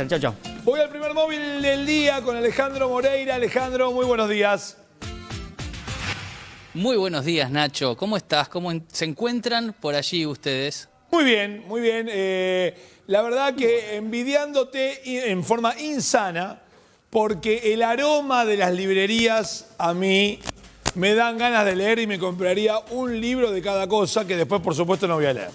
Chao, chao. Voy al primer móvil del día con Alejandro Moreira. Alejandro, muy buenos días. Muy buenos días, Nacho. ¿Cómo estás? ¿Cómo se encuentran por allí ustedes? Muy bien, muy bien. La verdad que envidiándote en forma insana, porque el aroma de las librerías a mí me dan ganas de leer y me compraría un libro de cada cosa que después, por supuesto, no voy a leer.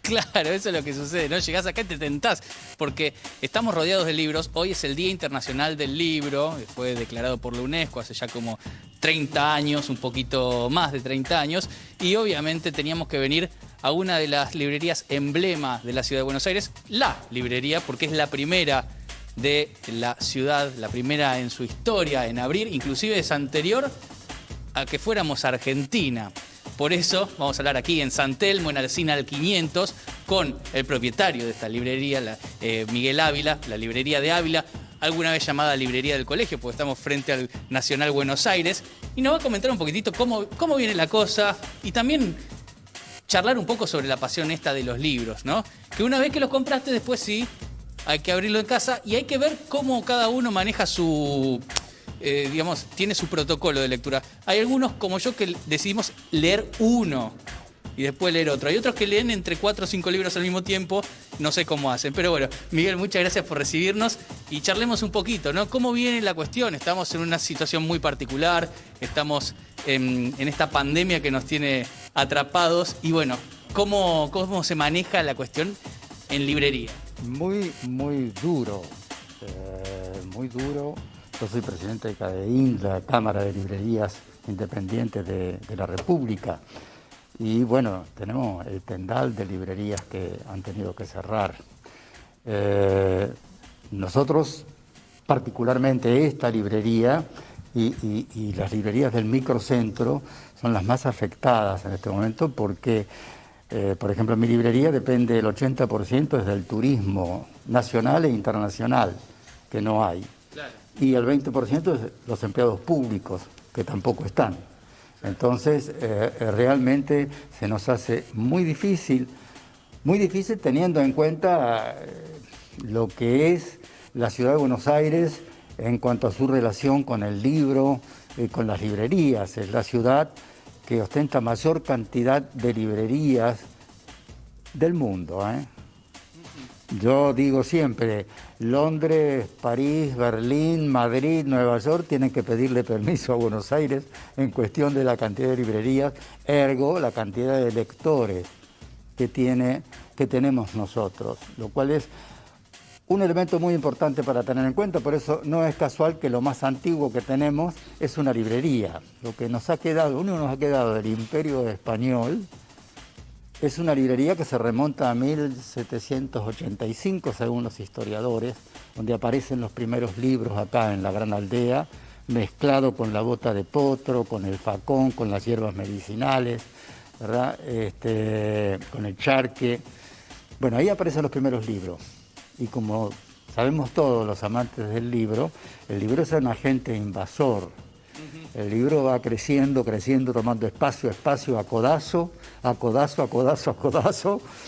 Claro, eso es lo que sucede, ¿no? Llegás acá y te tentás, porque estamos rodeados de libros. Hoy es el Día Internacional del Libro, fue declarado por la UNESCO hace ya como 30 años, un poquito más de 30 años, y obviamente teníamos que venir a una de las librerías emblema de la ciudad de Buenos Aires, la librería, porque es la primera de la ciudad, la primera en su historia en abrir, inclusive es anterior a que fuéramos a Argentina. Por eso vamos a hablar aquí en San Telmo, en Alsina al 500, con el propietario de esta librería, Miguel Ávila, la librería de Ávila, alguna vez llamada librería del colegio, porque estamos frente al Nacional Buenos Aires, y nos va a comentar un poquitito cómo viene la cosa y también charlar un poco sobre la pasión esta de los libros, ¿no? Que una vez que los compraste, después sí, hay que abrirlo en casa y hay que ver cómo cada uno maneja su... digamos, tiene su protocolo de lectura. Hay algunos, como yo, que decidimos leer uno y después leer otro. Hay otros que leen entre 4 o 5 libros al mismo tiempo, no sé cómo hacen. Pero bueno, Miguel, muchas gracias por recibirnos y charlemos un poquito, ¿no? ¿Cómo viene la cuestión? Estamos en una situación muy particular, estamos en esta pandemia que nos tiene atrapados y bueno, ¿cómo se maneja la cuestión en librería? Muy duro, muy duro. Yo soy presidente de CADEIN, la Cámara de Librerías Independientes de la República. Y bueno, tenemos el tendal de librerías que han tenido que cerrar. Nosotros, particularmente esta librería y las librerías del microcentro, son las más afectadas en este momento porque, por ejemplo, mi librería depende del 80% es del turismo nacional e internacional, que no hay. Claro. Y el 20% es los empleados públicos, que tampoco están. Entonces, realmente se nos hace muy difícil teniendo en cuenta lo que es la ciudad de Buenos Aires en cuanto a su relación con el libro, con las librerías. Es la ciudad que ostenta mayor cantidad de librerías del mundo, ¿eh? Yo digo siempre, Londres, París, Berlín, Madrid, Nueva York tienen que pedirle permiso a Buenos Aires en cuestión de la cantidad de librerías, ergo la cantidad de lectores que tenemos nosotros, lo cual es un elemento muy importante para tener en cuenta. Por eso no es casual que lo más antiguo que tenemos es una librería. Lo que nos ha quedado, nos ha quedado del Imperio Español, es una librería que se remonta a 1785, según los historiadores, donde aparecen los primeros libros acá en la Gran Aldea, mezclado con la bota de potro, con el facón, con las hierbas medicinales, ¿verdad? Con el charque. Bueno, ahí aparecen los primeros libros. Y como sabemos todos los amantes del libro, el libro es un agente invasor. El libro va creciendo, tomando espacio, a codazo.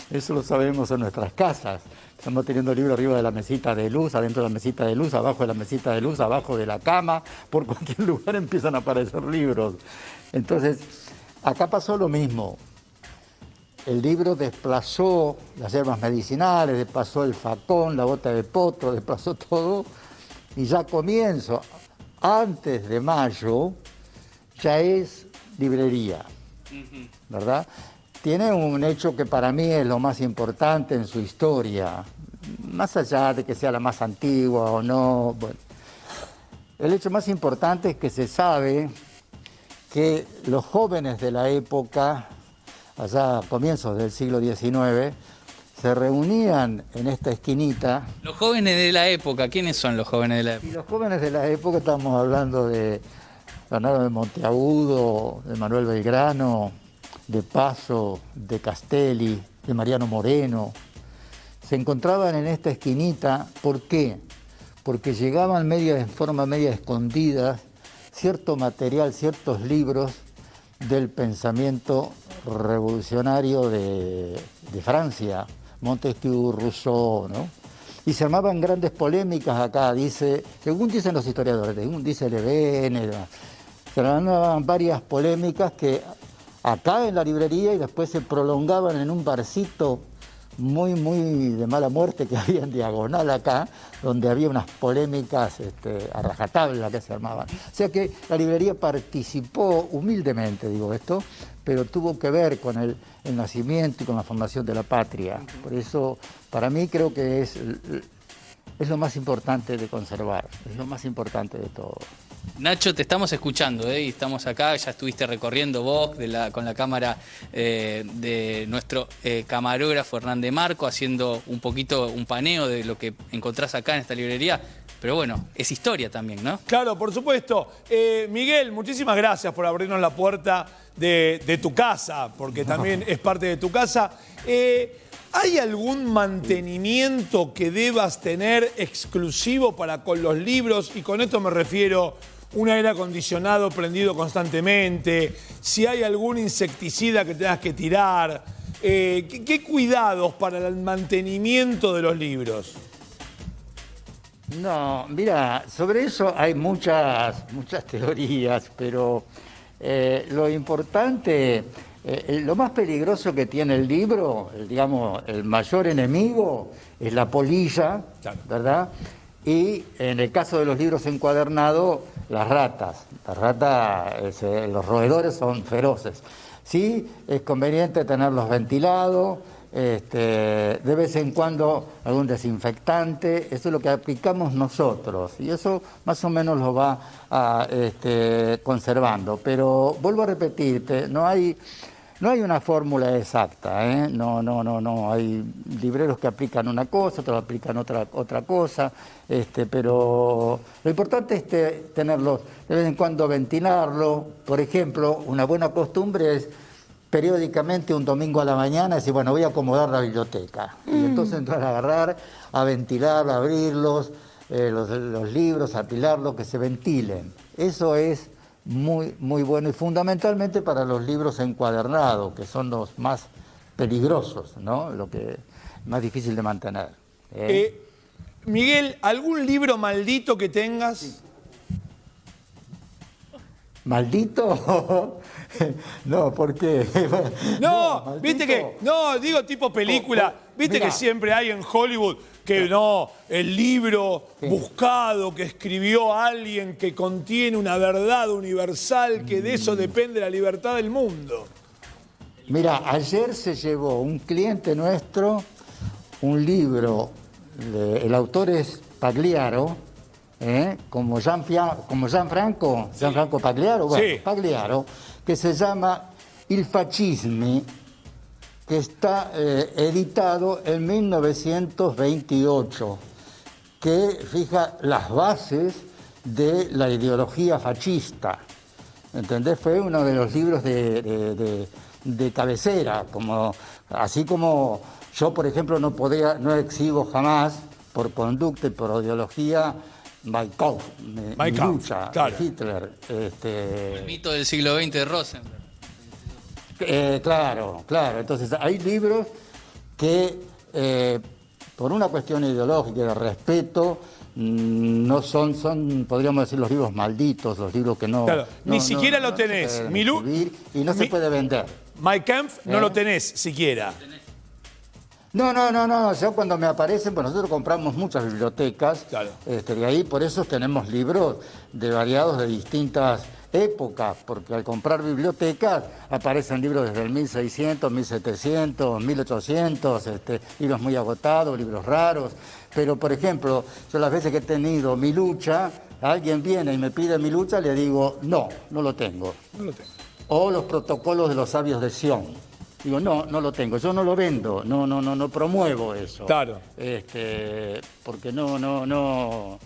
Eso lo sabemos en nuestras casas. Estamos teniendo libros arriba de la mesita de luz, adentro de la mesita de luz, abajo de la mesita de luz, abajo de la cama. Por cualquier lugar empiezan a aparecer libros. Entonces, acá pasó lo mismo. El libro desplazó las hierbas medicinales, desplazó el facón, la bota de potro, desplazó todo. Y ya comienzo, antes de mayo, ya es librería, ¿verdad? Tiene un hecho que para mí es lo más importante en su historia, más allá de que sea la más antigua o no. Bueno, el hecho más importante es que se sabe que los jóvenes de la época, allá a comienzos del siglo XIX, se reunían en esta esquinita. Los jóvenes de la época, ¿quiénes son los jóvenes de la época? Y los jóvenes de la época estamos hablando de Bernardo de Monteagudo, de Manuel Belgrano, de Paso, de Castelli, de Mariano Moreno. Se encontraban en esta esquinita, ¿por qué? Porque llegaban en forma media escondida cierto material, ciertos libros del pensamiento revolucionario de Francia, Montesquieu, Rousseau, ¿no? Y se armaban grandes polémicas acá, según dicen los historiadores, según dice Levene, se armaban varias polémicas que acá en la librería y después se prolongaban en un barcito muy de mala muerte que había en Diagonal acá, donde había unas polémicas a rajatabla que se armaban. O sea que la librería participó, humildemente digo esto, pero tuvo que ver con el nacimiento y con la formación de la patria. Por eso, para mí creo que es lo más importante de conservar, es lo más importante de todo. Nacho, te estamos escuchando, y estamos acá, ya estuviste recorriendo vos con la cámara de nuestro camarógrafo Hernán de Marco, haciendo un poquito un paneo de lo que encontrás acá en esta librería, pero bueno, es historia también, ¿no? Claro, por supuesto. Miguel, muchísimas gracias por abrirnos la puerta de tu casa, porque también es parte de tu casa. ¿Hay algún mantenimiento que debas tener exclusivo para con los libros? Y con esto me refiero un aire acondicionado prendido constantemente, si hay algún insecticida que tengas que tirar. ¿Qué cuidados para el mantenimiento de los libros? No, mira, sobre eso hay muchas teorías, pero lo importante, lo más peligroso que tiene el libro, digamos, el mayor enemigo es la polilla, claro, ¿verdad? Y en el caso de los libros encuadernados, las ratas. Las ratas, los roedores son feroces. Sí, es conveniente tenerlos ventilados, de vez en cuando algún desinfectante, eso es lo que aplicamos nosotros y eso más o menos lo va conservando. Pero vuelvo a repetirte, no hay una fórmula exacta, ¿eh? No. Hay libreros que aplican una cosa, otros aplican otra cosa, pero lo importante es tenerlos, de vez en cuando ventilarlo. Por ejemplo, una buena costumbre es periódicamente un domingo a la mañana decir, bueno, voy a acomodar la biblioteca. Y entonces entrar a agarrar, a ventilar, a abrirlos, los libros, a apilarlos, que se ventilen. Eso es muy bueno y fundamentalmente para los libros encuadernados, que son los más peligrosos, ¿no? Lo que es más difícil de mantener. Miguel, ¿algún libro maldito que tengas? ¿Maldito? No, ¿por qué? No, viste que, no, digo tipo película, viste que siempre hay en Hollywood que no, el libro buscado que escribió alguien que contiene una verdad universal, que de eso depende la libertad del mundo. Mira, ayer se llevó un cliente nuestro un libro, el autor es Pagliaro, como Gianfranco Pagliaro, bueno, sí. Pagliaro, que se llama Il Fascismi, que está editado en 1928, que fija las bases de la ideología fascista. ¿Entendés? Fue uno de los libros de cabecera, así como yo, por ejemplo, no exhibo jamás, por conducta y por ideología, Mein Kampf, mi lucha, claro. Hitler. El mito del siglo XX de Rosenberg. Claro. Entonces, hay libros que, por una cuestión ideológica y de respeto, no son, podríamos decir, los libros malditos, los libros que no... Claro, ni siquiera lo tenés. Y no se puede vender. Mein Kampf no lo tenés siquiera. No, yo cuando me aparecen, pues nosotros compramos muchas bibliotecas, claro. De ahí por eso tenemos libros variados de distintas épocas, porque al comprar bibliotecas aparecen libros desde el 1600, 1700, 1800, libros muy agotados, libros raros, pero por ejemplo, yo las veces que he tenido Mi Lucha, alguien viene y me pide Mi Lucha, le digo, no lo tengo. No lo tengo. O Los protocolos de los sabios de Sion. Digo, no lo tengo, yo no lo vendo, no promuevo eso. Claro. Porque no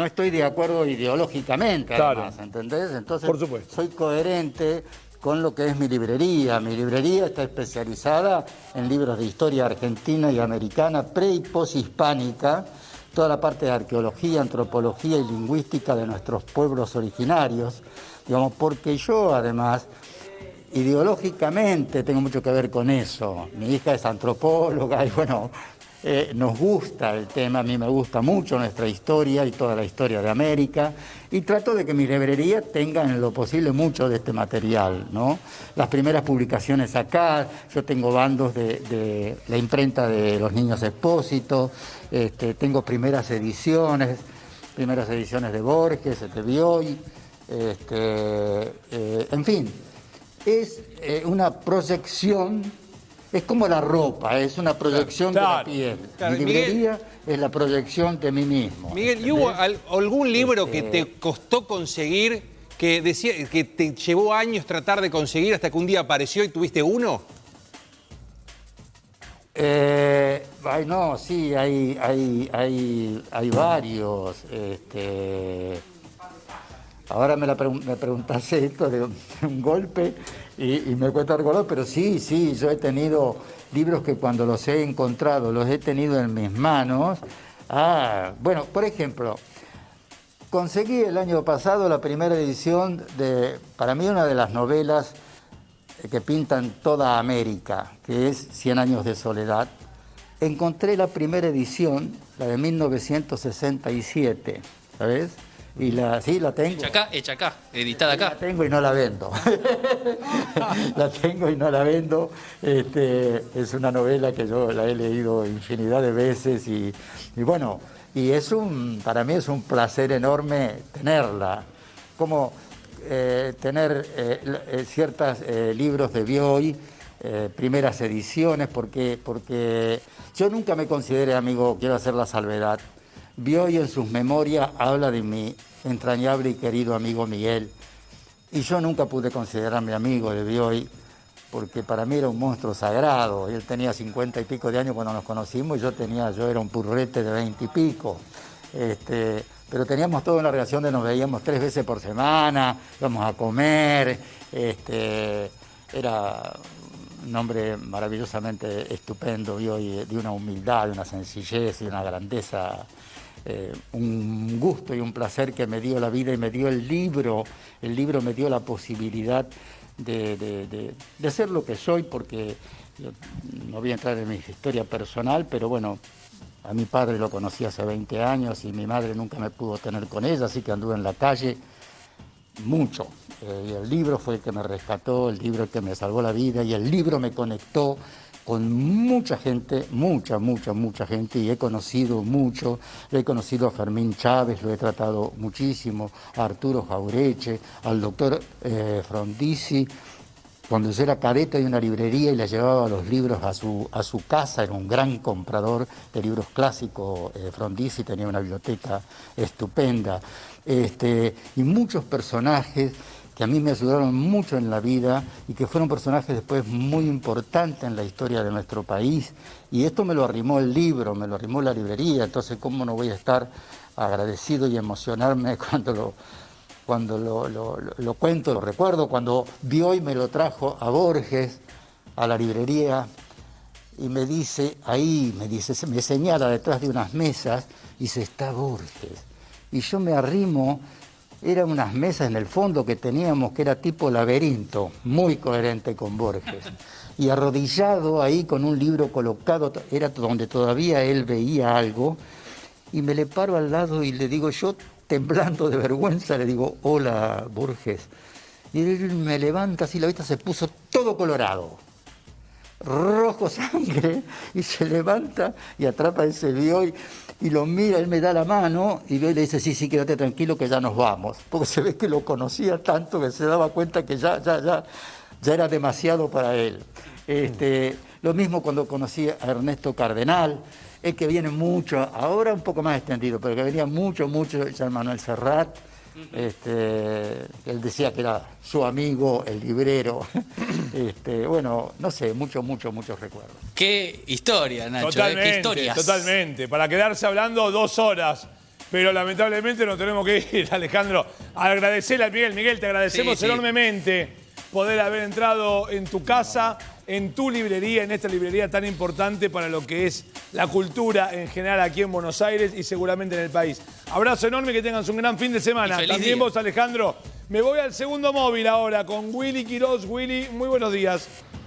estoy de acuerdo ideológicamente, además, claro. ¿Entendés? Entonces, por supuesto, soy coherente con lo que es mi librería. Mi librería está especializada en libros de historia argentina y americana, pre y poshispánica, toda la parte de arqueología, antropología y lingüística de nuestros pueblos originarios, digamos, porque yo además... ideológicamente tengo mucho que ver con eso. Mi hija es antropóloga y bueno, nos gusta el tema, a mí me gusta mucho nuestra historia y toda la historia de América, y trato de que mi librería tenga en lo posible mucho de este material, ¿no? Las primeras publicaciones acá, yo tengo bandos de la imprenta de los Niños Expósito, tengo primeras ediciones de Borges, de Bioy, en fin, es una proyección. Es como la ropa, es una proyección de la piel. Claro, Mi librería es la proyección de mí mismo. Miguel, ¿y hubo algún libro que te costó conseguir, que decía que te llevó años tratar de conseguir hasta que un día apareció y tuviste uno? No, sí, hay varios. Ahora me preguntaste esto de un golpe y me cuesta recordar, pero sí, yo he tenido libros que cuando los he encontrado, los he tenido en mis manos. Bueno, por ejemplo, conseguí el año pasado la primera edición de, para mí, una de las novelas que pintan toda América, que es 100 años de soledad. Encontré la primera edición, la de 1967, ¿sabes? Y sí, la tengo. Hecha acá, editada acá. La tengo y no la vendo. La tengo y no la vendo. Es una novela que yo la he leído infinidad de veces y bueno, y para mí es un placer enorme tenerla. Como tener ciertos libros de Bioy, primeras ediciones, porque yo nunca me consideré amigo, quiero hacer la salvedad. Bioy en sus memorias habla de mi entrañable y querido amigo Miguel, y yo nunca pude considerarme amigo de Bioy, porque para mí era un monstruo sagrado. Él tenía 50 y pico de años cuando nos conocimos y yo era un purrete de 20 y pico. Pero teníamos toda una relación de nos veíamos 3 veces por semana, íbamos a comer, era un hombre maravillosamente estupendo, Bioy, de una humildad, de una sencillez y una grandeza. Un gusto y un placer que me dio la vida y me dio el libro me dio la posibilidad de ser lo que soy, porque yo no voy a entrar en mi historia personal, pero bueno, a mi padre lo conocí hace 20 años y mi madre nunca me pudo tener con ella, así que anduve en la calle mucho. Y el libro fue el que me rescató, el libro el que me salvó la vida, y el libro me conectó con mucha gente, mucha gente, y he conocido mucho. He conocido a Fermín Chávez, lo he tratado muchísimo, a Arturo Jaureche, al doctor Frondizi. Cuando yo era cadete de una librería y le llevaba los libros a su casa, era un gran comprador de libros clásicos. Frondizi tenía una biblioteca estupenda. Y muchos personajes que a mí me ayudaron mucho en la vida y que fueron personajes después muy importantes en la historia de nuestro país. Y esto me lo arrimó el libro, me lo arrimó la librería, entonces ¿cómo no voy a estar agradecido y emocionarme cuando lo cuento, lo recuerdo? Cuando Bioy me lo trajo a Borges, a la librería, y me señala detrás de unas mesas y dice, está Borges. Y yo me arrimo. Eran unas mesas en el fondo que teníamos, que era tipo laberinto, muy coherente con Borges. Y arrodillado ahí con un libro colocado, era donde todavía él veía algo, y me le paro al lado y le digo, yo temblando de vergüenza, le digo, hola Borges. Y él me levanta así, la vista se puso todo colorado, rojo sangre, y se levanta y atrapa ese Bioy y lo mira, él me da la mano y Bioy le dice, sí, quédate tranquilo que ya nos vamos, porque se ve que lo conocía tanto que se daba cuenta que ya era demasiado para él. Lo mismo cuando conocí a Ernesto Cardenal, el que viene mucho, ahora un poco más extendido, pero que venía mucho, Jean Manuel Serrat. Él decía que era su amigo, el librero. Bueno, no sé, muchos recuerdos. Qué historia, Nacho. Totalmente, qué historias. totalmente. Para quedarse hablando 2 horas. Pero lamentablemente nos tenemos que ir, Alejandro. Agradecerle a Miguel. Miguel, te agradecemos enormemente poder haber entrado en tu casa, en tu librería, en esta librería tan importante para lo que es la cultura en general aquí en Buenos Aires y seguramente en el país. Abrazo enorme, que tengan un gran fin de semana. También día. vos, Alejandro. Me voy al segundo móvil ahora con Willy Quirós. Willy, muy buenos días.